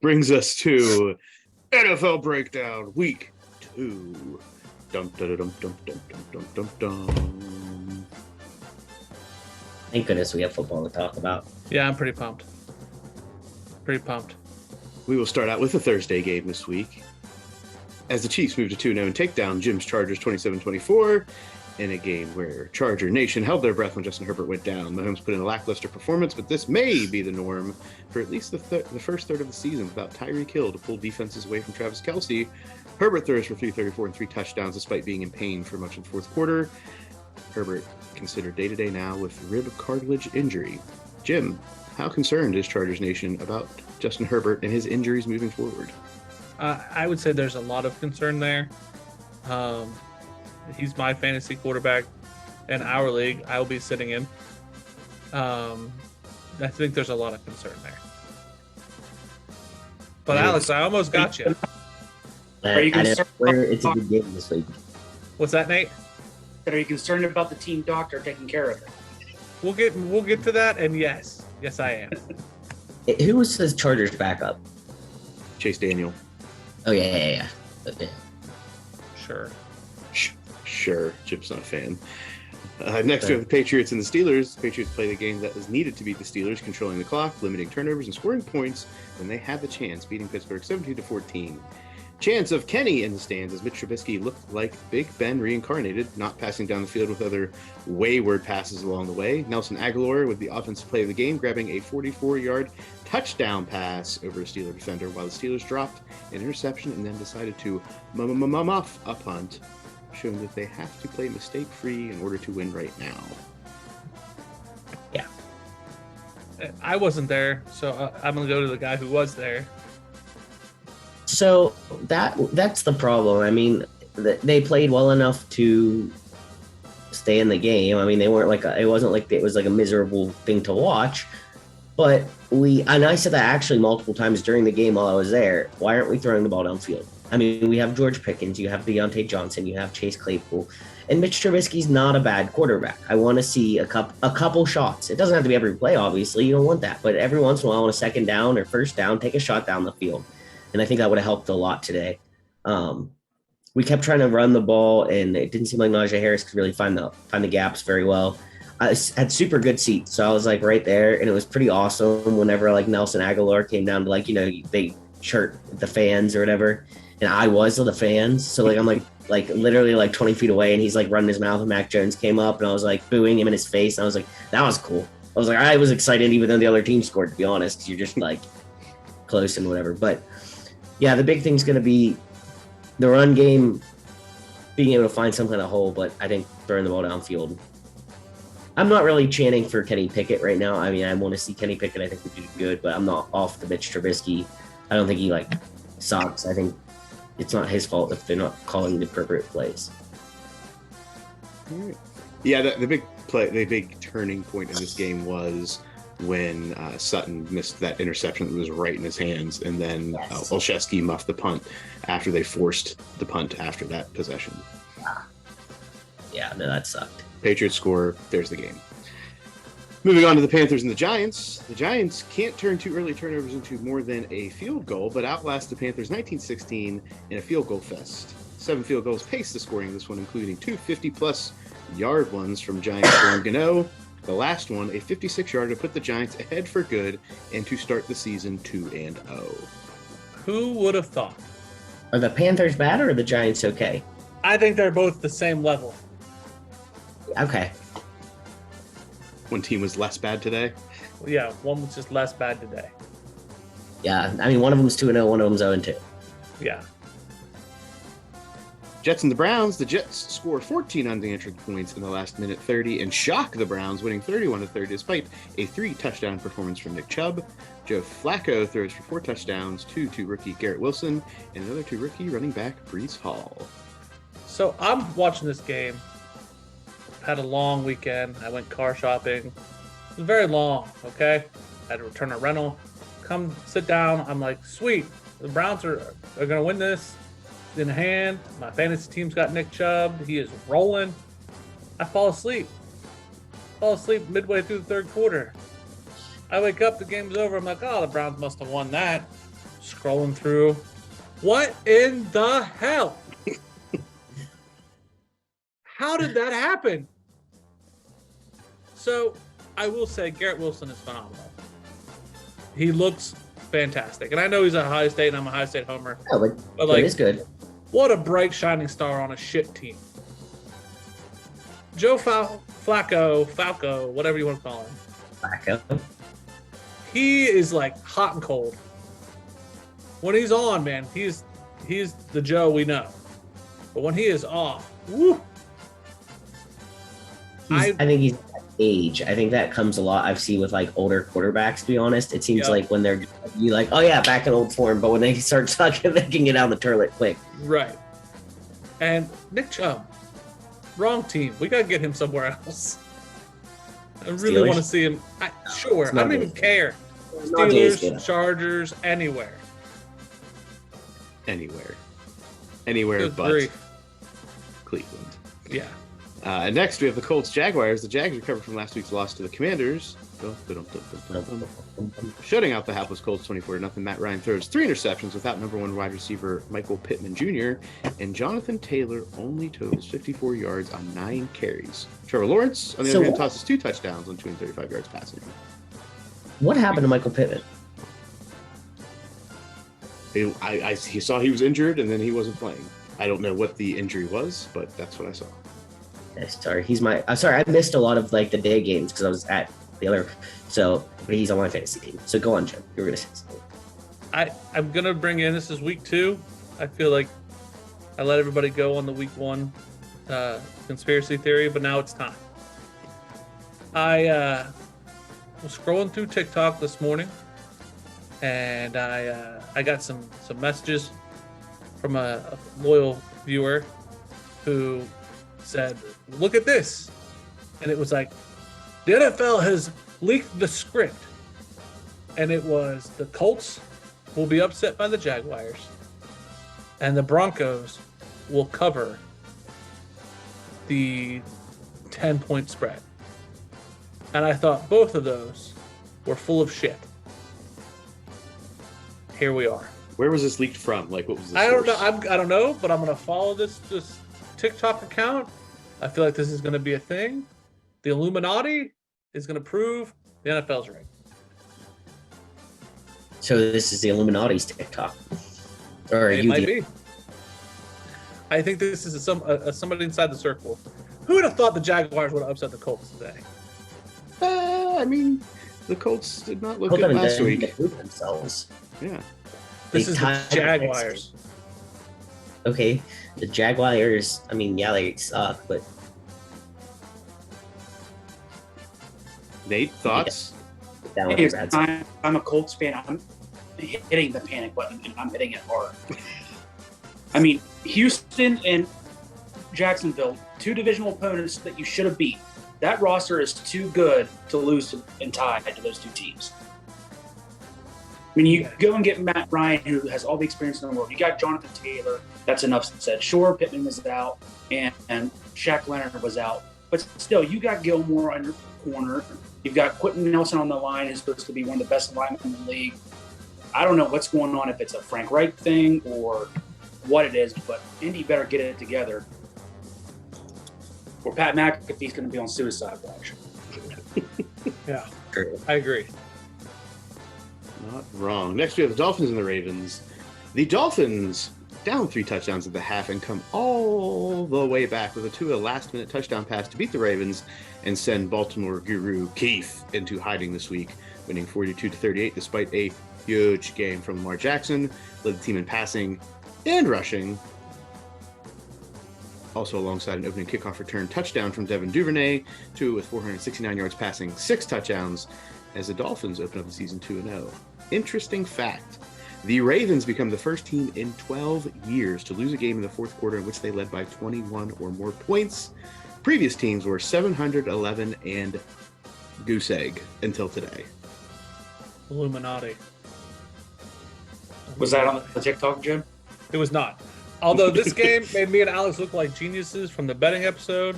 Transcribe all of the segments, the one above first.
brings us to NFL Breakdown Week 2. Dum dum dum dum dum dum dum dum. Thank goodness we have football to talk about. Yeah, I'm pretty pumped. We will start out with the Thursday game this week, as the Chiefs move to 2-0 and take down Jim's Chargers 27-24 in a game where Charger Nation held their breath when Justin Herbert went down. Mahomes put in a lackluster performance, but this may be the norm for at least the first third of the season without Tyreek Hill to pull defenses away from Travis Kelce. Herbert throws for 334 and 3 touchdowns despite being in pain for much of the fourth quarter. Herbert considered day-to-day now with rib cartilage injury. Jim, how concerned is Chargers Nation about Justin Herbert and his injuries moving forward? I would say there's a lot of concern there. He's my fantasy quarterback in our league. I will be sitting in. I think there's a lot of concern there. But Alex, I almost got you. Are you concerned? It's a good game this week. What's that, Nate? Are you concerned about the team doctor taking care of it? We'll get to that, and yes, I am. Who was his Chargers backup? Chase Daniel. Oh yeah. Okay. Sure. Sure, Chip's not a fan. Next, we have the Patriots and the Steelers. The Patriots play the game that was needed to beat the Steelers, controlling the clock, limiting turnovers, and scoring points when they had the chance, beating Pittsburgh 17-14. Chance of Kenny in the stands as Mitch Trubisky looked like Big Ben reincarnated, not passing down the field with other wayward passes along the way. Nelson Aguilar with the offensive play of the game, grabbing a 44-yard touchdown pass over a Steeler defender, while the Steelers dropped an interception and then decided to muff a punt, showing that they have to play mistake-free in order to win right now. Yeah. I wasn't there, so I'm going to go to the guy who was there. So that's the problem. I mean, they played well enough to stay in the game. I mean, they weren't it wasn't like it was like a miserable thing to watch. But and I said that actually multiple times during the game while I was there. Why aren't we throwing the ball downfield? I mean, we have George Pickens, you have Deontay Johnson, you have Chase Claypool, and Mitch Trubisky's not a bad quarterback. I want to see a couple shots. It doesn't have to be every play, obviously. You don't want that. But every once in a while on a second down or first down, take a shot down the field. And I think that would have helped a lot today. We kept trying to run the ball, and it didn't seem like Najee Harris could really find the gaps very well. I had super good seats, so I was like right there, and it was pretty awesome whenever like Nelson Aguilar came down to they chirp the fans or whatever, and I was the fans. So like I'm like literally like 20 feet away, and he's like running his mouth, and Mac Jones came up, and I was like booing him in his face, and I was like, that was cool. I was excited even though the other team scored, to be honest, because you're just like close and whatever. But yeah, the big thing's going to be the run game, being able to find some kind of hole, but I think throwing the ball downfield. I'm not really chanting for Kenny Pickett right now. I mean, I want to see Kenny Pickett. I think we do good, but I'm not off the Mitch Trubisky. I don't think he sucks. I think it's not his fault if they're not calling the appropriate plays. Yeah, the big turning point in this game was when Sutton missed that interception that was right in his hands, and then Olszewski muffed the punt after they forced the punt after that possession. Yeah, no, that sucked. Patriots score, there's the game. Moving on to the Panthers and the Giants. The Giants can't turn two early turnovers into more than a field goal, but outlast the Panthers 19-16 in a field goal fest. 7 field goals paced the scoring this one, including 2 50-plus yard ones from Giants Jerome Gano. The last one, a 56-yarder to put the Giants ahead for good and to start the season 2-0. Who would have thought? Are the Panthers bad or are the Giants okay? I think they're both the same level. Okay. One team was less bad today? Yeah, one was just less bad today. Yeah, I mean, one of them's 2-0, one of them's 0-2. Yeah. Jets and the Browns. The Jets score 14 unanswered points in the last minute 30 and shock the Browns, winning 31-30 despite a 3-touchdown performance from Nick Chubb. Joe Flacco throws for 4 touchdowns, 2 to rookie Garrett Wilson, and another to rookie running back Breece Hall. So I'm watching this game. Had a long weekend. I went car shopping. It was very long, okay? I had to return a rental. Come sit down. I'm like, sweet. The Browns are going to win this. In hand. My fantasy team's got Nick Chubb. He is rolling. I fall asleep. Midway through the third quarter. I wake up, the game's over. I'm like, oh, the Browns must have won that. scrolling through. What in the hell? How did that happen? So I will say Garrett Wilson is phenomenal. He looks fantastic. And I know he's a Ohio State and I'm a Ohio State homer. Yeah, but like, it is good. what a bright, shining star on a shit team. Joe Falco, whatever you want to call him. Flacco. He is like hot and cold. When he's on, man, he's the Joe we know. But when he is off, woo. I think he's at age. I think that comes a lot. I've seen with like older quarterbacks. To be honest, it seems like when they're you like, oh yeah, back in old form. But when they start sucking, they can get out of the toilet quick. Right. And Nick Chubb, wrong team. We gotta get him somewhere else. I really want to see him. I don't even care. Steelers, Chargers, anywhere. Anywhere Good but grief. Cleveland. Yeah. And next we have the Colts Jaguars. The Jags recovered from last week's loss to the Commanders, shutting out the hapless Colts 24-0. Matt Ryan throws 3 interceptions without number 1 wide receiver Michael Pittman Jr. And Jonathan Taylor only totals 54 yards on 9 carries. Trevor Lawrence, on the other hand, tosses 2 touchdowns on 235 yards passing. What happened to Michael Pittman? I saw he was injured and then he wasn't playing. I don't know what the injury was, but that's what I saw. Sorry, I'm sorry. I missed a lot of like the day games because I was at the other. So, but he's on my fantasy team. So go on, Jim. You were gonna say something. I'm gonna bring in. This is week 2. I feel like I let everybody go on the week 1 conspiracy theory, but now it's time. I was scrolling through TikTok this morning, and I got some messages from a loyal viewer who said, "Look at this," and it was like, the NFL has leaked the script, and it was the Colts will be upset by the Jaguars, and the Broncos will cover the 10-point spread. And I thought both of those were full of shit. Here we are. Where was this leaked from? Like, what was this? I don't know. I don't know, but I'm gonna follow this TikTok account. I feel like this is gonna be a thing. The Illuminati is gonna prove the NFL's right. So this is the Illuminati's TikTok, or It might be. I think this is somebody inside the circle. Who would have thought the Jaguars would have upset the Colts today? I mean, the Colts did not look good last week. Themselves. Yeah. This is the Jaguars. Okay, the Jaguars. I mean, yeah, they suck, but Nate, thoughts? I'm a Colts fan. I'm hitting the panic button, and I'm hitting it hard. I mean, Houston and Jacksonville, 2 divisional opponents that you should have beat. That roster is too good to lose and tie to those 2 teams. I mean, you go and get Matt Ryan, who has all the experience in the world. You got Jonathan Taylor. That's enough said. Sure, Pittman was out, and Shaq Leonard was out. But still, you got Gilmore on your corner. You've got Quentin Nelson on the line, who's supposed to be one of the best linemen in the league. I don't know what's going on, if it's a Frank Reich thing or what it is, but Indy better get it together, or Pat McAfee's going to be on suicide watch. Yeah, I agree. Not wrong. Next, we have the Dolphins and the Ravens. The Dolphins down 3 touchdowns at the half and come all the way back with a Tua last-minute touchdown pass to beat the Ravens and send Baltimore guru Keith into hiding this week, winning 42-38 despite a huge game from Lamar Jackson. Led the team in passing and rushing. Also alongside an opening kickoff return touchdown from Devin Duvernay, Tua with 469 yards passing, 6 touchdowns, as the Dolphins open up the season 2-0. Interesting fact. The Ravens become the first team in 12 years to lose a game in the fourth quarter in which they led by 21 or more points. Previous teams were 711 and goose egg until today. Illuminati. Was that on the TikTok, Jim? It was not. Although this game made me and Alex look like geniuses from the betting episode,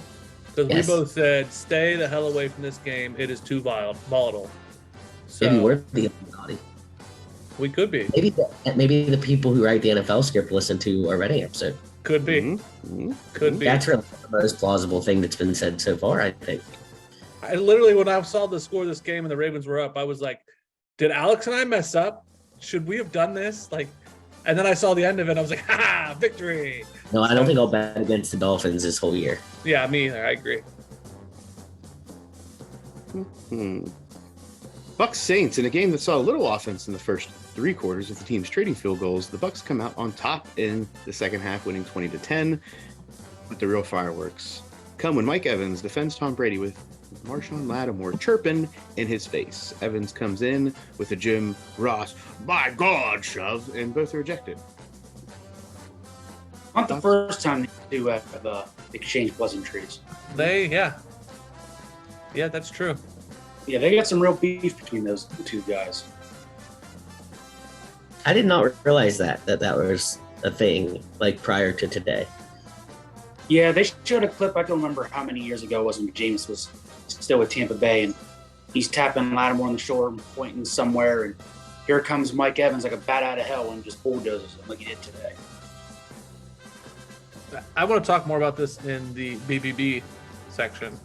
because we both said, stay the hell away from this game. It is too volatile. So, maybe we're the Illuminati. We could be. Maybe the people who write the NFL script listen to our Reading episode. Could be. Mhm. Could be. That's really the most plausible thing that's been said so far, I think. I literally, when I saw the score of this game and the Ravens were up, I was like, did Alex and I mess up? Should we have done this? Like, and then I saw the end of it. I was like, ha, victory. No, I don't think I'll bet against the Dolphins this whole year. Yeah, me either. I agree. Bucks Saints in a game that saw a little offense in the first 3 quarters with the teams trading field goals. The Bucks come out on top in the second half, winning 20-10. But the real fireworks come when Mike Evans defends Tom Brady with Marshawn Lattimore chirping in his face. Evans comes in with a Jim Ross, by God, shove, and both are ejected. Not the first time they do have exchanged pleasantries. Yeah, that's true. Yeah, they got some real beef between those two guys. I did not realize that was a thing, like, prior to today. Yeah, they showed a clip. I don't remember how many years ago it was when James was still with Tampa Bay, and he's tapping Lattimore on the shoulder and pointing somewhere, and here comes Mike Evans like a bat out of hell and just bulldozes him like he did today. I want to talk more about this in the BBB section.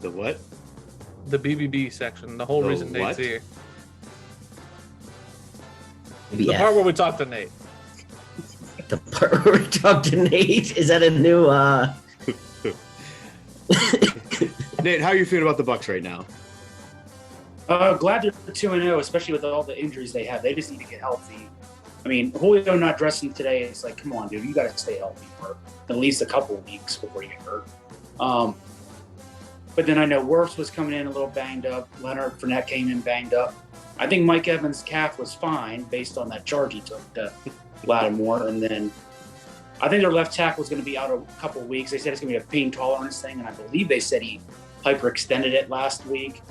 The what? The BBB section. The whole The reason what? Nate's here. Maybe The F. part where we talk to Nate. The part where we talk to Nate, is that a new Nate, how are you feeling about the Bucks right now? Glad they're 2-0, especially with all the injuries they have. They just need to get healthy. I mean, Julio not dressing today, it's like, come on, dude, you got to stay healthy for at least a couple of weeks before you get hurt. But then I know Wirfs was coming in a little banged up. Leonard Fournette came in banged up. I think Mike Evans' calf was fine based on that charge he took to Lattimore. And then I think their left tackle is going to be out a couple of weeks. They said it's going to be a pain tolerance thing, and I believe they said he hyperextended it last week.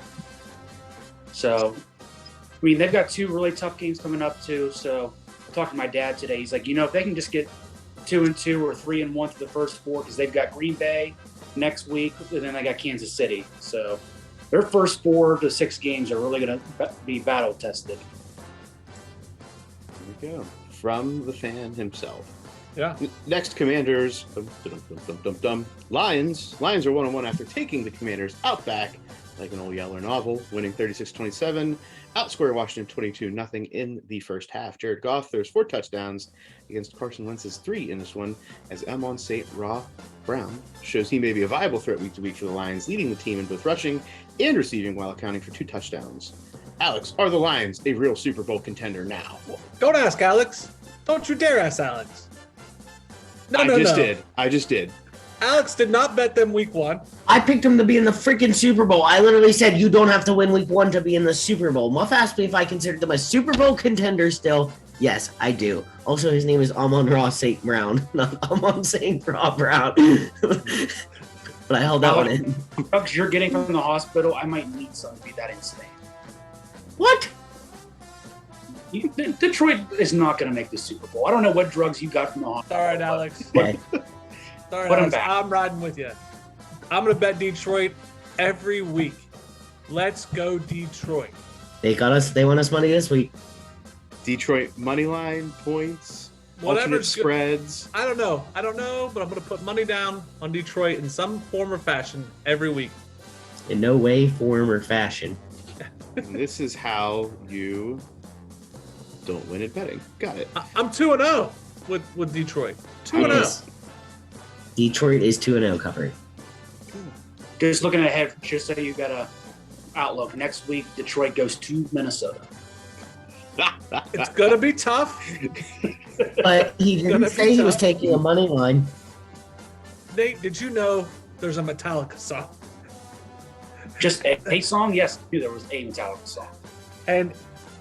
So, I mean, they've got 2 really tough games coming up too. So, I talked to my dad today. He's like, if they can just get 2-2 or 3-1 to the first 4, because they've got Green Bay next week, and then they got Kansas City. So, their first 4 to 6 games are really going to be battle tested. There we go. From the fan himself. Yeah. Next, Commanders. Lions. Lions are 1-1 after taking the Commanders out back like an old Yeller novel, winning 36-27. Outscore Washington 22-0 in the first half. Jared Goff throws 4 touchdowns against Carson Wentz's 3 in this one, as Amon St. Brown shows he may be a viable threat week to week for the Lions, leading the team in both rushing and receiving while accounting for 2 touchdowns. Alex, are the Lions a real Super Bowl contender now? Don't ask Alex. Don't you dare ask Alex. I just did. Alex did not bet them week 1. I picked him to be in the freaking Super Bowl. I literally said you don't have to win week 1 to be in the Super Bowl. Muff asked me if I considered them a Super Bowl contender still. Yes, I do. Also, his name is Amon-Ra St. Brown, not Amon St. Brown. But I held that one in. Drugs you're getting from the hospital, I might need some to be that insane. What? Detroit is not going to make the Super Bowl. I don't know what drugs you got from the hospital. All right, Alex. Okay. Sorry, Put 'em Alex. back. I'm riding with you. I'm going to bet Detroit every week. Let's go, Detroit. They want us money this week. Detroit money line, points, Whatever's alternate good. spreads. I don't know, but I'm going to put money down on Detroit in some form or fashion every week. In no way, form, or fashion. And this is how you don't win at betting. Got it. I'm 2-0 with Detroit. 2-0. Detroit is 2-0 covered. Just looking ahead, just so you got a outlook. Next week, Detroit goes to Minnesota. It's going to be tough. But he didn't Gonna be say he was tough. taking a money line. Nate, did you know there's a Metallica song? Just a song? Yes, I knew there was a Metallica song. And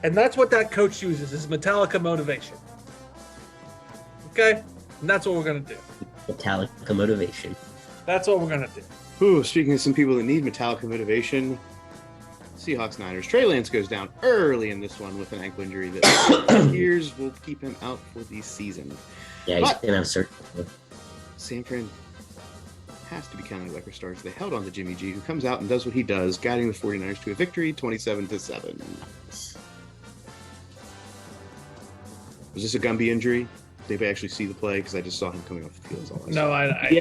that's what that coach uses, is Metallica motivation. Okay? And that's what we're going to do. Metallica motivation. That's what we're going to do. Ooh, speaking of some people that need Metallica motivation, Seahawks Niners. Trey Lance goes down early in this one with an ankle injury that appears will keep him out for the season. Yeah, he's But- going to have surgery. San Fran has to be counting like stars. They held on to Jimmy G, who comes out and does what he does, guiding the 49ers to a victory 27-7. Was this a Gumby injury? Did they actually see the play? Because I just saw him coming off the field. Is all I No, saw. Yeah.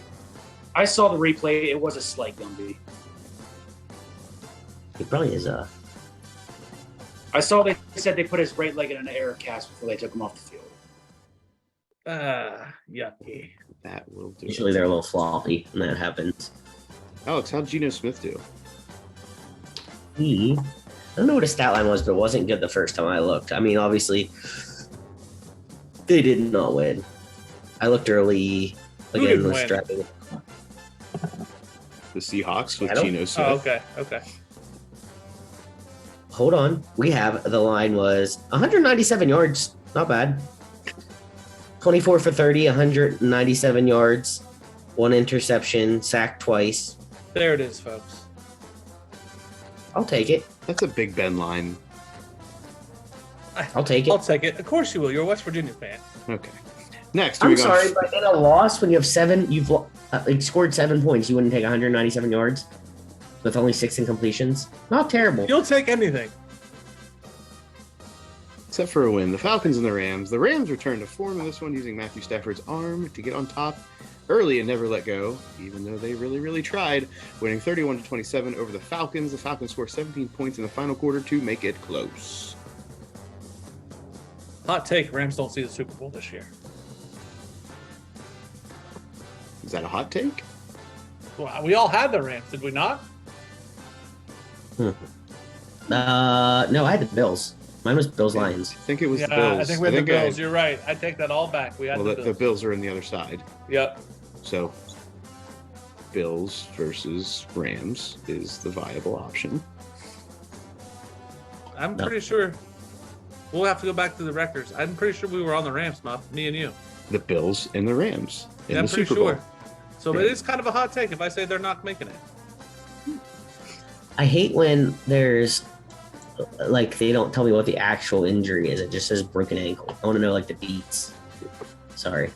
I saw the replay. It was a slight Gumby. He probably is I saw they said they put his right leg in an air cast before they took him off the field. Yucky. That will do. usually it. they're a little floppy when that happens. Alex, how'd Geno Smith do? I don't know what his stat line was, but it wasn't good the first time I looked. I mean, obviously, they did not win. I looked early. Who Again, didn't was win? driving. The Seahawks with Seattle? Geno Smith. Oh, okay. Hold on. We have the line was 197 yards. Not bad. 24 for 30, 197 yards, 1 interception, sacked twice. There it is, folks. I'll take it. That's a Big Ben line. I'll take I'll it. take it. Of course you will. You're a West Virginia fan. Okay. Next, I'm we got sorry, but in a loss, when you have 7, you've scored 7 points, you wouldn't take 197 yards with only 6 incompletions. Not terrible. You'll take anything. except for a win. The Falcons and the Rams. The Rams returned to form in this one using Matthew Stafford's arm to get on top early and never let go, even though they really tried, winning 31-27 over the Falcons. The Falcons scored 17 points in the final quarter to make it close. Hot take: Rams don't see the Super Bowl this year. Is that a hot take? Well, we all had the Rams, did we not? No, I had the Bills. Mine was Bills Lions. I think it was Yeah, the Bills. I think we had the Bills. You're right. I take that all back. We had Well, the the Bills. Bills are on the other side. Yep. So Bills versus Rams is the viable option. I'm No. pretty sure we'll have to go back to the records. I'm pretty sure we were on the Rams, Muff, me and you. The Bills and the Rams in Yeah, I'm the pretty Super Bowl. sure. So it is kind of a hot take if I say they're not making it. I hate when there's like they don't tell me what the actual injury is. It just says broken ankle. I want to know like the beats. Sorry.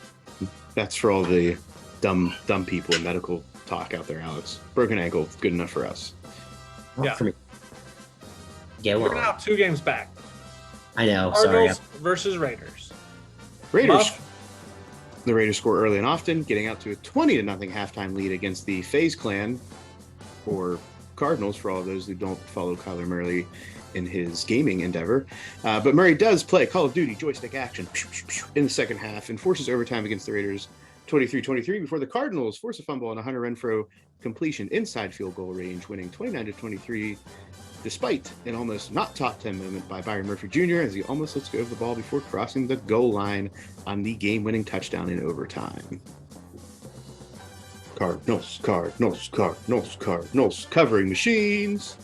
That's for all the dumb people in medical talk out there, Alex. Broken ankle, good enough for us. Not Yeah. for me. Get We're one. gonna have 2 games back. I know. Sorry. Cardinals versus Raiders. Raiders. Muff, The Raiders score early and often, getting out to a 20-0 halftime lead against the FaZe Clan, or Cardinals, for all of those who don't follow Kyler Murray in his gaming endeavor. But Murray does play Call of Duty joystick action in the second half and forces overtime against the Raiders 23-23 before the Cardinals force a fumble on a Hunter Renfrow completion inside field goal range, winning 29-23 despite an almost not top 10 moment by Byron Murphy Jr. as he almost lets go of the ball before crossing the goal line on the game-winning touchdown in overtime. Cardinals, covering machines.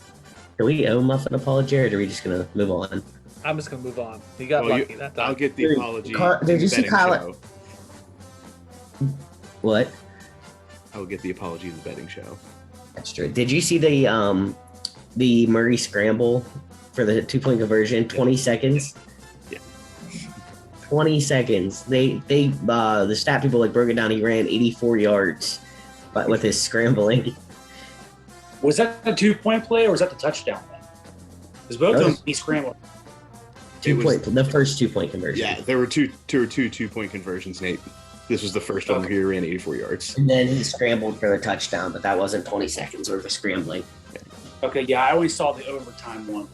Do we owe Muff an apology, or are we just gonna move on? I'm just gonna move on. He got Well, lucky that time. I'll get the Dude, apology. did you in the see betting Kyle- show. What? I will get the apology in the betting show. That's true. Did you see the Murray scramble for the 2-point conversion? 20 seconds. Yeah. 20 seconds. The stat people like broke it down. He ran 84 yards, but with his scrambling. Was that a 2-point play or was that the touchdown? Because both of them he scrambled. The first 2-point conversion. Yeah, there were two 2-point conversions, Nate. This was the first one where he ran 84 yards. And then he scrambled for the touchdown, but that wasn't 20 seconds worth of scrambling. Okay, yeah, I only saw the overtime one.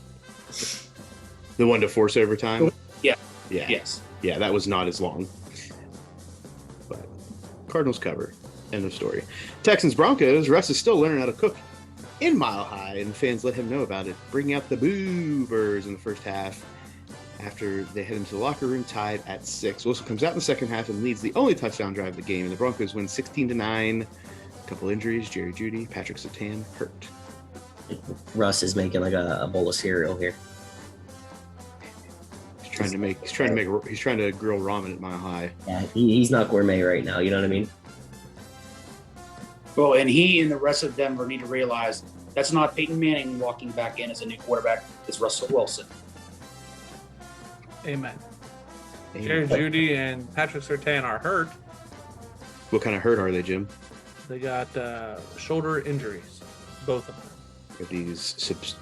The one to force overtime? Yeah. Yeah. Yes. Yeah, that was not as long. But Cardinals cover. End of story. Texans Broncos. Russ is still learning how to cook in Mile High, and fans let him know about it, bringing out the boobers in the first half after they head into the locker room tied at 6. Wilson comes out in the second half and leads the only touchdown drive of the game, and the Broncos win 16-9. A couple injuries, Jerry Jeudy, Patrick Surtain hurt. Russ is making like a bowl of cereal here. He's trying to grill ramen at Mile High. Yeah, he's not gourmet right now. You know what I mean? Well, and he and the rest of Denver need to realize that's not Peyton Manning walking back in as a new quarterback. It's Russell Wilson. Amen. Jerry Jeudy and Patrick Surtain are hurt. What kind of hurt are they, Jim? They got shoulder injuries, both of them. Are these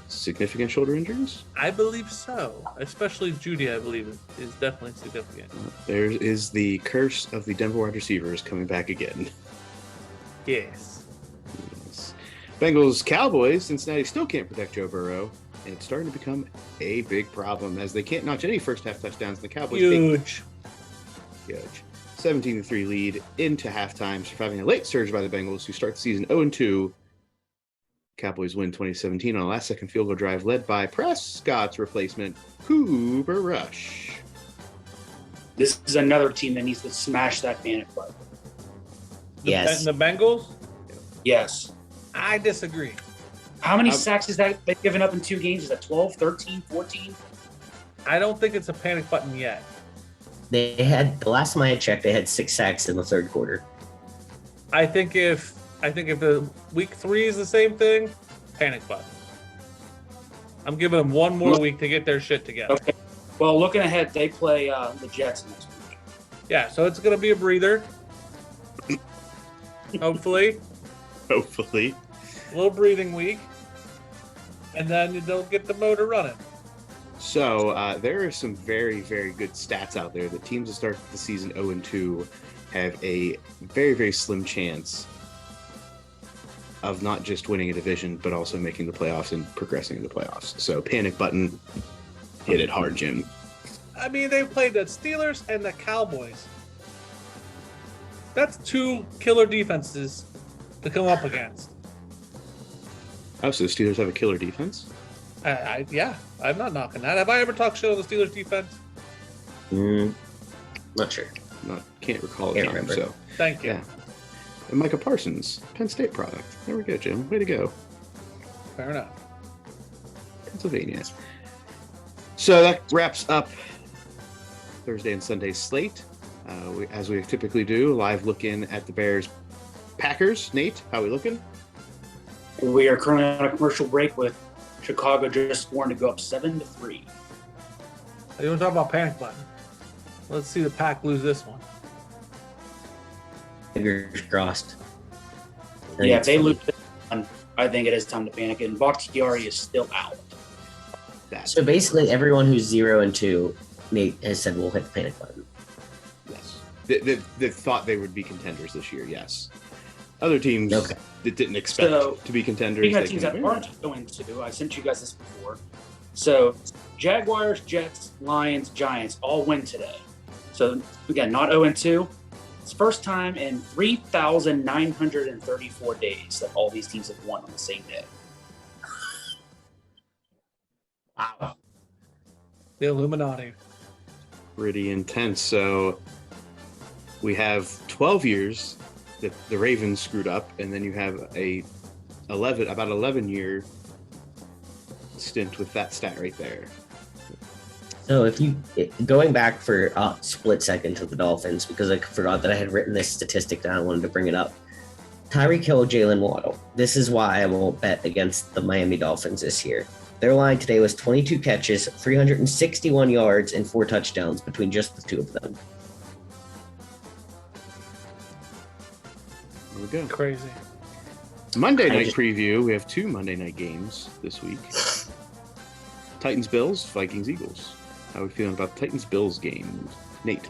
significant shoulder injuries? I believe so. Especially Judy, I believe, is definitely significant. There is the curse of the Denver wide receivers coming back again. Yes. Yes. Bengals, Cowboys. Cincinnati still can't protect Joe Burrow, and it's starting to become a big problem as they can't notch any first half touchdowns. The Cowboys Huge. Huge. 17-3 lead into halftime, surviving a late surge by the Bengals, who start the season 0-2. Cowboys win 2017 on a last-second field goal drive led by Prescott's replacement, Cooper Rush. This is another team that needs to smash that panic button. Yes. The Bengals? Yes. I disagree. How many sacks is that they've given up in 2 games? Is that 12, 13, 14? I don't think it's a panic button yet. They had, the last time I had checked, they had 6 sacks in the third quarter. I think if the week 3 is the same thing, panic button. I'm giving them one more week to get their shit together. Okay. Well, looking ahead, they play the Jets next week. Yeah, so it's gonna be a breather. Hopefully. Hopefully. A little breathing week. And then they'll get the motor running. So there are some very, very good stats out there that teams that start the season 0-2 have a very, very slim chance of not just winning a division, but also making the playoffs and progressing in the playoffs. So panic button, hit it hard, Jim. I mean, they played the Steelers and the Cowboys. That's 2 killer defenses to come up against. Oh, so the Steelers have a killer defense? Yeah, I'm not knocking that. Have I ever talked shit on the Steelers defense? Not sure. Can't recall a Can't time. remember. So Thank you. yeah. And Micah Parsons, Penn State product. There we go, Jim. Way to go. Fair enough. Pennsylvania. So that wraps up Thursday and Sunday slate. As we typically do, live looking at the Bears Packers. Nate, how we looking? We are currently on a commercial break with Chicago just scoring to go up 7-3. You want to talk about panic button? Let's see the Pack lose this one. Fingers crossed. Yeah, if they lose this one, I think it is time to panic. And Bakhtiari is still out. So basically, everyone who's 0-2, Nate has said we'll hit the panic button. Yes. They thought they would be contenders this year, yes. Other teams that didn't expect to be contenders. Speaking of teams that aren't going to, I sent you guys this before. So Jaguars, Jets, Lions, Giants all win today. So again, not 0-2. It's the first time in 3,934 days that all these teams have won on the same day. Wow. The Illuminati. Pretty intense. So we have 12 years that the Ravens screwed up, and then you have about 11-year stint with that stat right there. So if you going back for a split second to the Dolphins, because I forgot that I had written this statistic down, I wanted to bring it up. Tyreek Hill, Jalen Waddle. This is why I won't bet against the Miami Dolphins this year. Their line today was 22 catches, 361 yards, and 4 touchdowns between just the 2 of them. There we go. Crazy. Monday night preview. We have 2 Monday night games this week. Titans, Bills, Vikings, Eagles. How are we feeling about the Titans, Bills game? Nate.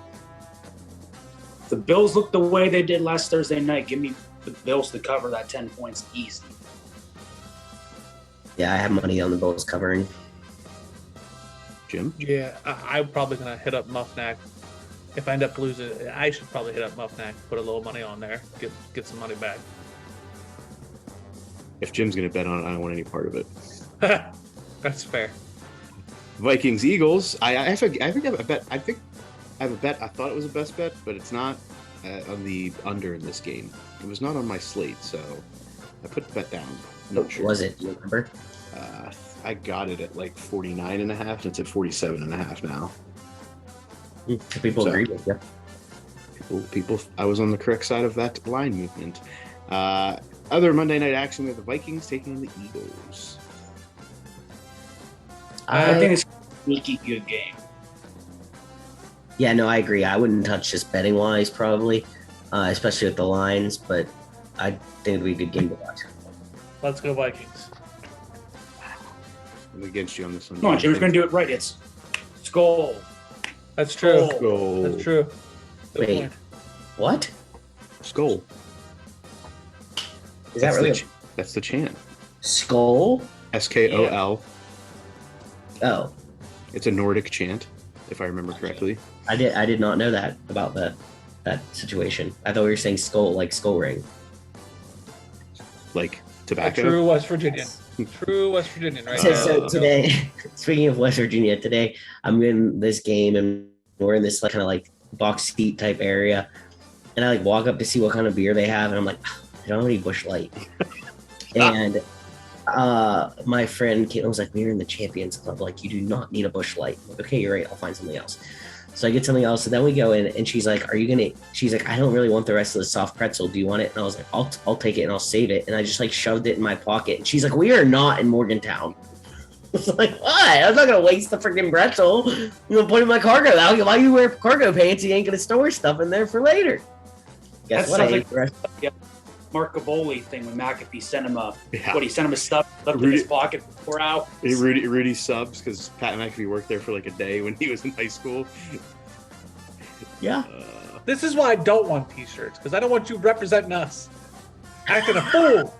The Bills look the way they did last Thursday night. Give me the Bills to cover that 10 points easy. Yeah, I have money on the Bills covering. Jim? Yeah, I'm probably going to hit up Muffnack. If I end up losing, I should probably hit up Muffnack, put a little money on there, get some money back. If Jim's going to bet on it, I don't want any part of it. That's fair. Vikings, Eagles. I think I have a bet. I have a bet. I thought it was a best bet, but it's not on the under in this game. It was not on my slate, so I put the bet down. What was it? Do you remember? I got it at like 49 and a half, and it's at 47 and a half now. People agree with you. People, I was on the correct side of that line movement. Other Monday night action, we have the Vikings taking on the Eagles. I think it's a sneaky good game. Yeah, no, I agree. I wouldn't touch this betting wise, probably, especially with the lines, but I think it'd be a good game to watch. Let's go Vikings. I'm against you on this one. Come on, Jim's going to do it right. It's Skull. That's true. Skull. That's true. Good Wait. point. What? Skull. Is that That's really the that's the chant. Skull? SKOL. Oh, It's a Nordic chant, if I remember correctly. I did not know that about that situation. I thought we were saying skull, like skull ring. Like A tobacco. true West Virginian. True West Virginian, right? So there. today, speaking of West Virginia, today I'm in this game and we're in this like kind of like box seat type area, and I like walk up to see what kind of beer they have, and I'm like, I don't have any Busch Light. And my friend Caitlin was like, we're in the Champions Club, like you do not need a Busch Light. I'm like, okay, you're right, I'll find something else. So I get something else, and then we go in, and she's like, she's like, I don't really want the rest of the soft pretzel, do you want it? And I was like, I'll take it and I'll save it. And I just like shoved it in my pocket, and she's like, we are not in Morgantown. I was like, what? I'm not gonna waste the freaking pretzel. I'm gonna put it in my cargo. Why you wear cargo pants? You ain't gonna store stuff in there for later. Guess That what? sounds I like- ate the rest. Mark Gaboli thing when McAfee sent him Yeah. he sent him his stuff, left it in Rudy- his pocket for 4 hours. Rudy subs because Pat McAfee worked there for like a day when he was in high school. Yeah. This is why I don't want t-shirts, because I don't want you representing us. Acting a fool.